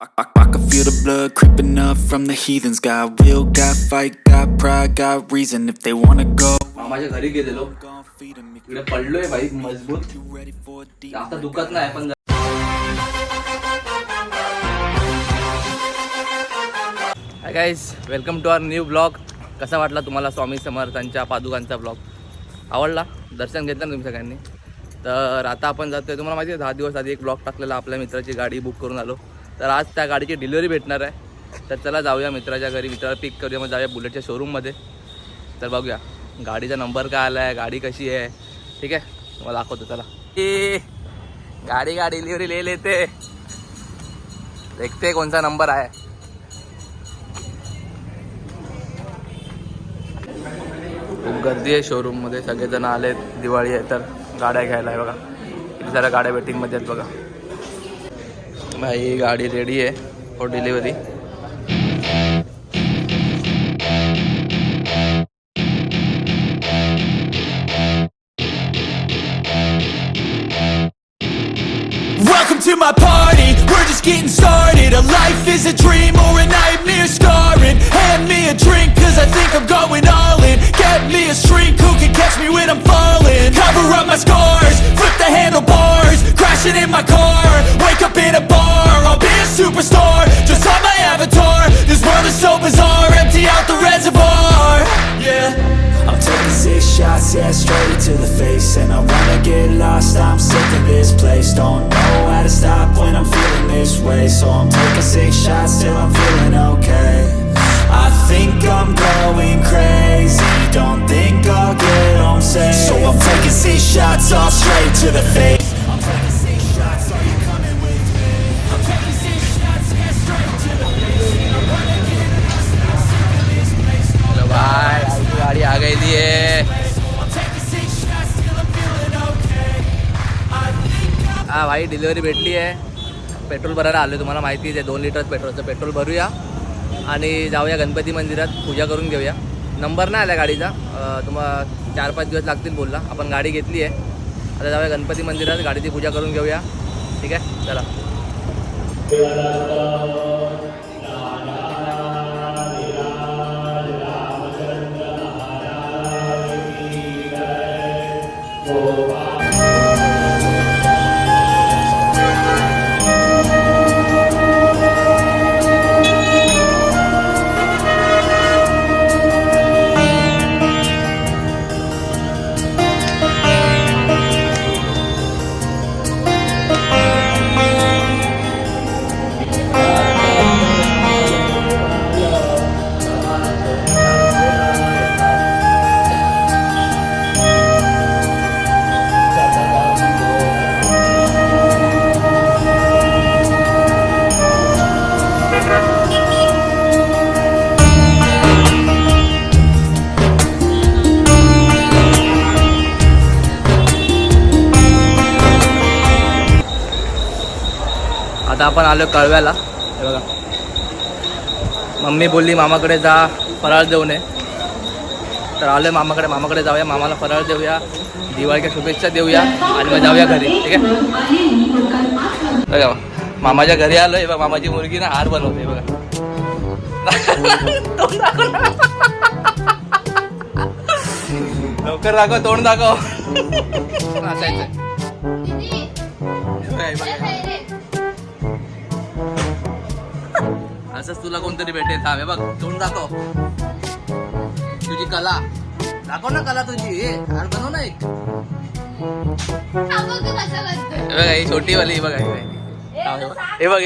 I can feel the blood creeping up from the heathens. Got will, got fight, got pride, got reason. If they wanna go, मामाच्या घरी गेलेलो. इकडे पडलोय भाई मजबूत. आता दुखत नाही पण. Hi guys, welcome to our new blog. कसा वाटला तुम्हाला स्वामी समर्थांच्या पादुकांचा ब्लॉग? आवडला? दर्शन घेतलं ना तुम्ही सगळ्यांनी? तर आता आपण जातोय. तुम्हाला माहिती आहे 10 दिवस आधी एक ब्लॉग टाकलेला, आपल्या मित्राची गाडी बुक करून आलो. तर आज त्या गाडीची डिलिव्हरी भेटणार आहे. तर चला जाऊया मित्राच्या घरी, मित्राला पिक करूया, मग जाऊया बुलेटच्या शोरूममध्ये. तर बघूया गाडीचा नंबर काय आला आहे, गाडी कशी आहे. ठीक आहे, तुम्हाला दाखवतो. चला गाड़ी का डिलीवरी ले लेते, देखते कौन सा नंबर आहे. खूप गर्दी आहे शोरूममध्ये, सगळेजण आलेत. दिवाळी आहे तर गाड्या घ्यायला आहे. बघा किती साऱ्या गाड्या वेटिंगमध्ये आहेत. बघा भाई गाडी रेडी आहे for delivery. welcome to my party, we're just getting started. A life is a dream or a nightmare scarring. Hand me a drink cause I think I'm going all in. Get me a shrink who can catch me when I'm falling. Cover up my scars, flip the handlebars. Crashing in my car, wake up in a bar. I'll be a superstar, just on my avatar. This world is so bizarre, empty out the reservoir. Yeah, I'm taking 6 shots, yeah, straight to the face. And I wanna get lost, I'm sick of this place. Don't know how to stop when I'm feeling this way. So I'm taking 6 shots till I'm feeling okay. I think I'm going crazy, don't think I'll get home safe. So I'm taking 6 shots, all straight to the face. I'm taking 6 shots, are you coming with me? I'm taking 6 shots, yeah, straight to the face. I wanna get lost, I'm sick of this place. Hello भाई, आपकी गाड़ी आ गई थी. हाँ भाई, delivery भेटली आहे. Petrol भरायला आलो. तुम्हाला माहिती आहे 2 लिटर पेट्रोलचं पेट्रोल भरूया आणि जाऊया गणपती मंदिरात, पूजा करून घेऊया. नंबर नाही आला गाडीचा, तुम्हाला 4-5 दिवस लागतील बोलला. आपण गाडी घेतली आहे, आता जाऊया गणपती मंदिरात, गाडीची पूजा करून घेऊया. ठीक आहे, चला. आता आपण आलो कळव्याला. हे बघा, मम्मी बोलली मामाकडे जा, फराळ देऊ नये. तर आलो आहे मामाकडे जाऊया, मामाला फराळ देऊया, दिवाळीच्या शुभेच्छा देऊया आणि मग जाऊया घरी. ठीक आहे, बघा मामाच्या घरी आलो आहे. बघा मामाची मुलगी ना हार बनवते. बघा लवकर दाखव, तोंड दाखव. असायचं असंच तुला कोणतरी भेटेल. थांब, बघ तोंड दाखव, तुझी कला दाखव ना, कला तुझी. हार बनव ना एक. बघा ही छोटी वाली. बघा हे बघ,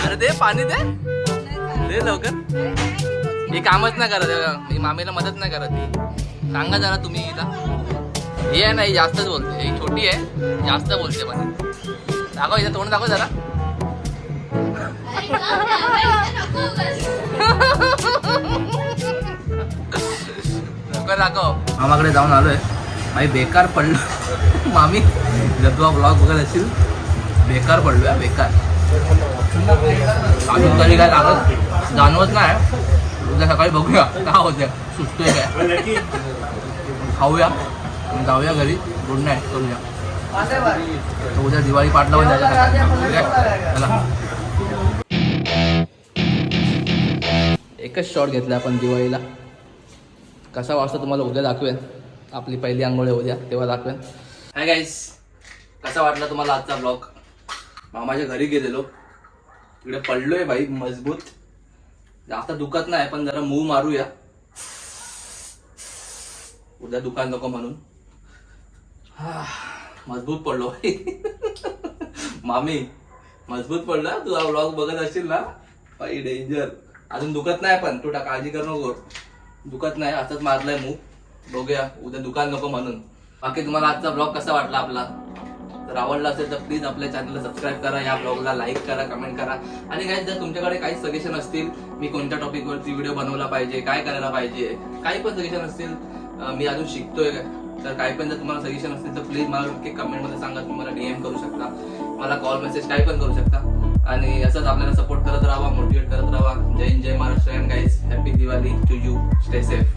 अरे दे पाणी, दे लवकर. ही कामच नाही करत, ही मामीला मदत नाही करत. ही सांगा जरा तुम्ही हिला. ही आहे ना, ही जास्तच बोलते. ही छोटी आहे, जास्त बोलते. पण दाखव, हिचं तोंड दाखव जरा. लवकर दाखव. मामाकडे जाऊन आलोय भाई, बेकार पडलो. मामी जर तुला ब्लॉग बघत असेल, बेकार पडलो, बेकार. अजून तरी काय लागत जाणवत नाही. उद्या सकाळी बघूया काय होत्या, सुचतोय काय, खाऊया, जाऊया घरी, गुड नाईट करूया. तर उद्या दिवाळी पाठ लावून जायचं. चला. एकच शॉट घेतला आपण दिवाळीला. कसा वाजता तुम्हाला उद्या दाखवेन. आपली पहिली आंघोळ आहे उद्या, तेव्हा दाखवेन. हाय गाईस, कसा वाटला तुम्हाला आजचा ब्लॉग? मामाच्या घरी गेलेलो, इकडे पडलोय भाई मजबूत. जास्त दुखत नाही पण जरा मूव मारूया, उद्या दुकान नको म्हणून. मजबूत पडलो मामी, मजबूत पडला. तू हा ब्लॉग बघत असशील ना भाई, डेंजर. अजून दुखत नाही पण तू काळजी कर नको, दुखत नाही. असंच मारलंय मूव. बघूया उद्या दुकान नको म्हणून. बाकी तुम्हाला आजचा ब्लॉग कसा वाटला आपला? तर आवडला असेल तर प्लीज आपल्या चॅनलला सबस्क्राईब करा, या ब्लॉगला लाईक करा, कमेंट करा. आणि गाईज जर तुमच्याकडे काही सजेशन असतील, मी कोणत्या टॉपिकवरती व्हिडिओ बनवला पाहिजे, काय करायला पाहिजे, काही पण सजेशन असतील, मी अजून शिकतोय, तर काही पण जर तुम्हाला सजेशन असतील तर प्लीज मला नक्की कमेंटमध्ये सांगा. तुम्ही मला DM करू शकता, मला कॉल मेसेज काही पण करू शकता. आणि असंच आपल्याला सपोर्ट करत राहा, मोटिवेट करत राहा. जय हिंद, जय Maharashtra. Guys happy Diwali to you. Stay safe.